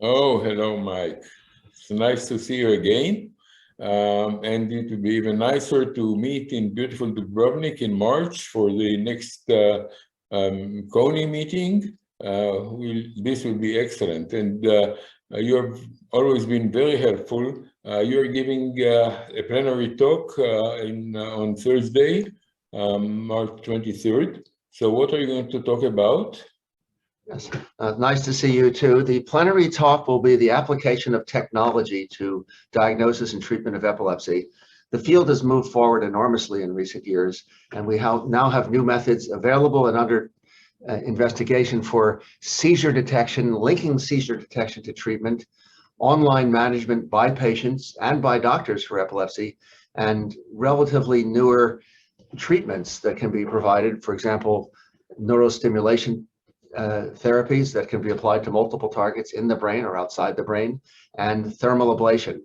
Oh, hello, Mike. It's nice to see you again. And it will be even nicer to meet in beautiful Dubrovnik in March for the next CONy meeting. This will be excellent. And you have always been very helpful. You're giving a plenary talk on Thursday, March 23rd. So what are you going to talk about? Yes, nice to see you too. The plenary talk will be the application of technology to diagnosis and treatment of epilepsy. The field has moved forward enormously in recent years, and we now have new methods available and under investigation for seizure detection, linking seizure detection to treatment, online management by patients and by doctors for epilepsy, and relatively newer treatments that can be provided. For example, neurostimulation therapies that can be applied to multiple targets in the brain or outside the brain, and thermal ablation.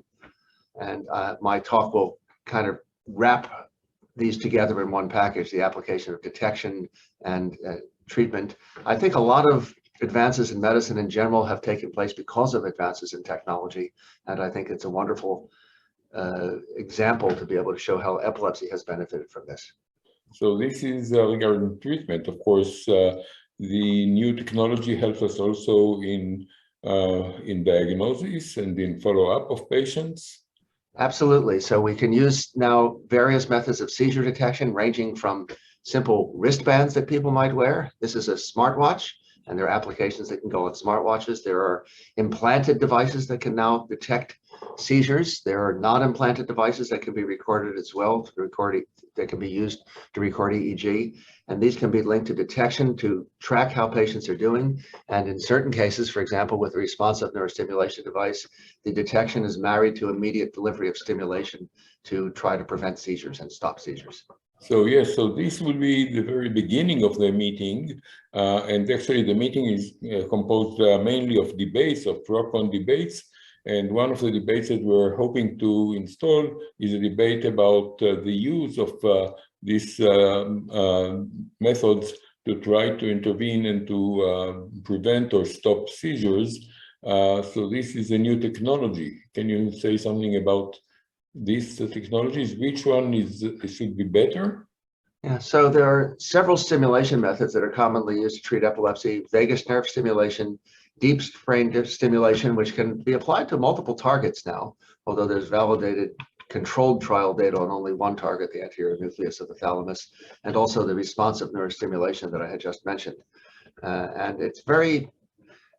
And my talk will kind of wrap these together in one package, the application of detection and treatment. I think a lot of advances in medicine in general have taken place because of advances in technology, and I think it's a wonderful example to be able to show how epilepsy has benefited from this. So this is regarding treatment. Of course, the new technology helps us also in diagnosis and in follow-up of patients. Absolutely. So we can use now various methods of seizure detection, ranging from simple wristbands that people might wear. This is a smartwatch, and there are applications that can go on smartwatches. There are implanted devices that can now detect seizures. There are non-implanted devices that can be recorded as well, that can be used to record EEG. And these can be linked to detection to track how patients are doing. And in certain cases, for example, with a responsive neurostimulation device, the detection is married to immediate delivery of stimulation to try to prevent seizures and stop seizures. So yes, so this will be the very beginning of the meeting. And actually the meeting is composed mainly of debates, of pro-con debates. And one of the debates that we're hoping to install is a debate about the use of these methods to try to intervene and to prevent or stop seizures. So this is a new technology. Can you say something about these technologies? Which one should be better? Yeah, so there are several stimulation methods that are commonly used to treat epilepsy: vagus nerve stimulation, deep brain stimulation, which can be applied to multiple targets now, although there's validated controlled trial data on only one target, the anterior nucleus of the thalamus, and also the responsive neurostimulation that I had just mentioned. And it's very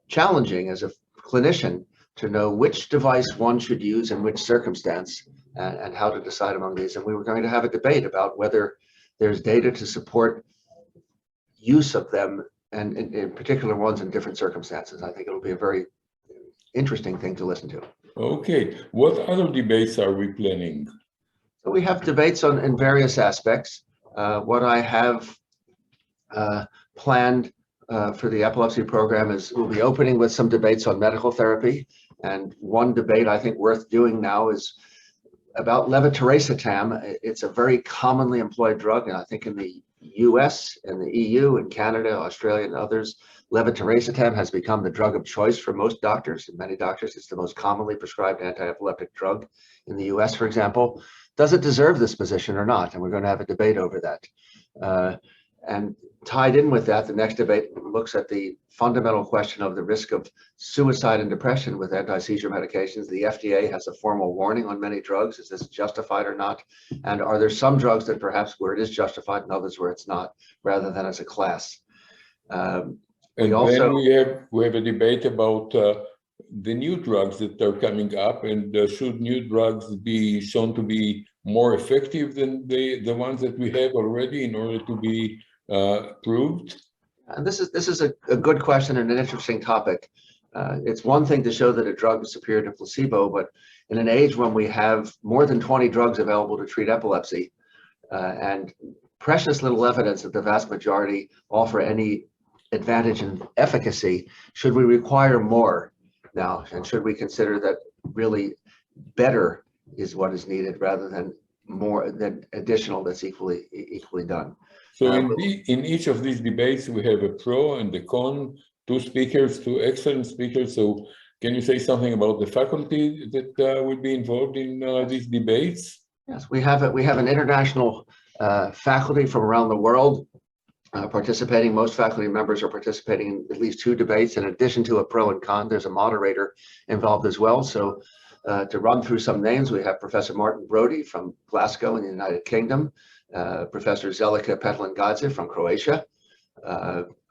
challenging as a clinician to know which device one should use in which circumstance, and how to decide among these. And we were going to have a debate about whether there's data to support use of them, and in particular ones in different circumstances. I think it'll be a very interesting thing to listen to. Okay, what other debates are we planning? So we have debates in various aspects. What I have planned for the epilepsy program is we'll be opening with some debates on medical therapy. And one debate I think worth doing now is about levetiracetam. It's a very commonly employed drug, and I think in the US and the EU and Canada, Australia, and others, levetiracetam has become the drug of choice for most doctors. And many doctors, it's the most commonly prescribed anti-epileptic drug in the US, for example. Does it deserve this position or not? And we're going to have a debate over that. And tied in with that, the next debate looks at the fundamental question of the risk of suicide and depression with anti-seizure medications. The FDA has a formal warning on many drugs. Is this justified or not? And are there some drugs that perhaps where it is justified and others where it's not, rather than as a class? And then we have a debate about the new drugs that are coming up, and should new drugs be shown to be more effective than the ones that we have already in order to be proved? And this is a good question and an interesting topic. It's one thing to show that a drug is superior to placebo, but in an age when we have more than 20 drugs available to treat epilepsy, and precious little evidence that the vast majority offer any advantage in efficacy, should we require more now? And should we consider that really better is what is needed rather than more than additional that's equally done? So in each of these debates, we have a pro and a con, two speakers, two excellent speakers. So Can you say something about the faculty that will be involved in these debates? Yes, we have an international faculty from around the world participating. Most faculty members are participating in at least 2 debates. In addition to a pro and con, there's a moderator involved as well. So to run through some names, we have Professor Martin Brody from Glasgow in the United Kingdom, Professor Zelika Petlingadze from Croatia.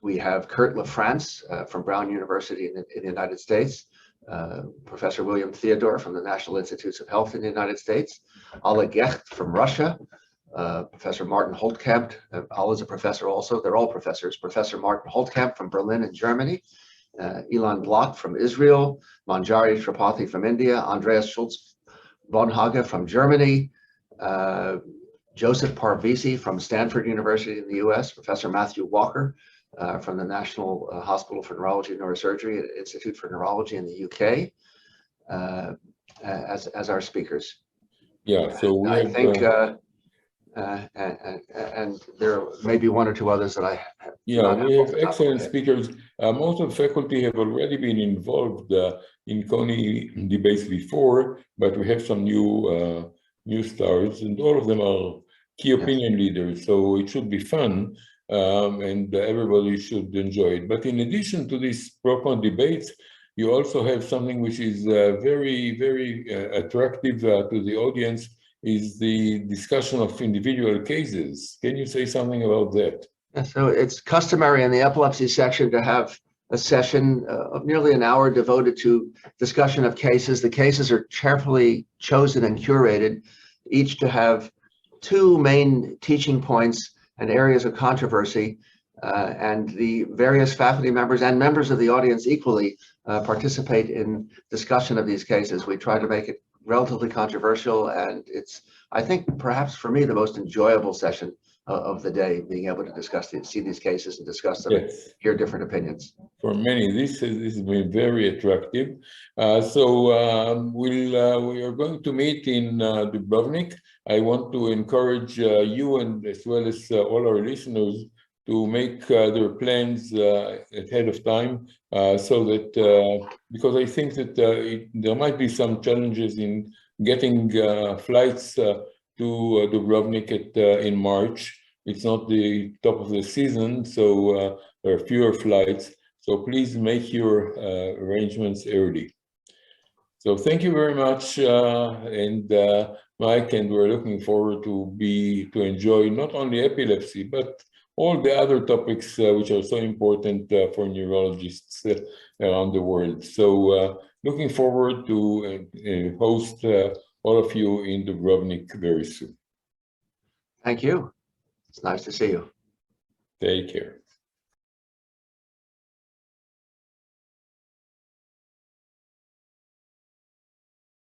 We have Kurt LaFrance from Brown University in the United States, Professor William Theodore from the National Institutes of Health in the United States, Alla Gecht from Russia, Professor Martin Holtkamp. Alla's a professor also. They're all professors. Professor Martin Holtkamp from Berlin in Germany, Ilan Blot from Israel, Manjari Tripathi from India, Andreas Schultz Bonhage from Germany, Joseph Parvisi from Stanford University in the US, Professor Matthew Walker from the National Hospital for Neurology and Neurosurgery Institute for Neurology in the UK as our speakers. Yeah, so I think, and there may be 1 or 2 others that I have. Yeah, we have excellent speakers. Most of the faculty have already been involved in CONy debates before, but we have some new stars, and all of them are key opinion leaders. So it should be fun, and everybody should enjoy it. But in addition to these pro-con debates, you also have something which is very, very attractive to the audience, is the discussion of individual cases. Can you say something about that? Yeah, so it's customary in the epilepsy section to have a session of nearly an hour devoted to discussion of cases. The cases are carefully chosen and curated, each to have 2 main teaching points and areas of controversy, and the various faculty members and members of the audience equally participate in discussion of these cases. We try to make it relatively controversial, and it's, I think, perhaps for me, the most enjoyable session of the day, being able to see these cases and discuss them, hear different opinions. For many, this has been very attractive. We are going to meet in Dubrovnik. I want to encourage you, and as well as all our listeners, to make their plans ahead of time, so that, because I think that there might be some challenges in getting flights to Dubrovnik in March. It's not the top of the season, so there are fewer flights. So please make your arrangements early. So thank you very much, and Mike, and we're looking forward to enjoy not only epilepsy, but all the other topics which are so important for neurologists around the world. So looking forward to host all of you in Dubrovnik very soon. Thank you. It's nice to see you. Take care.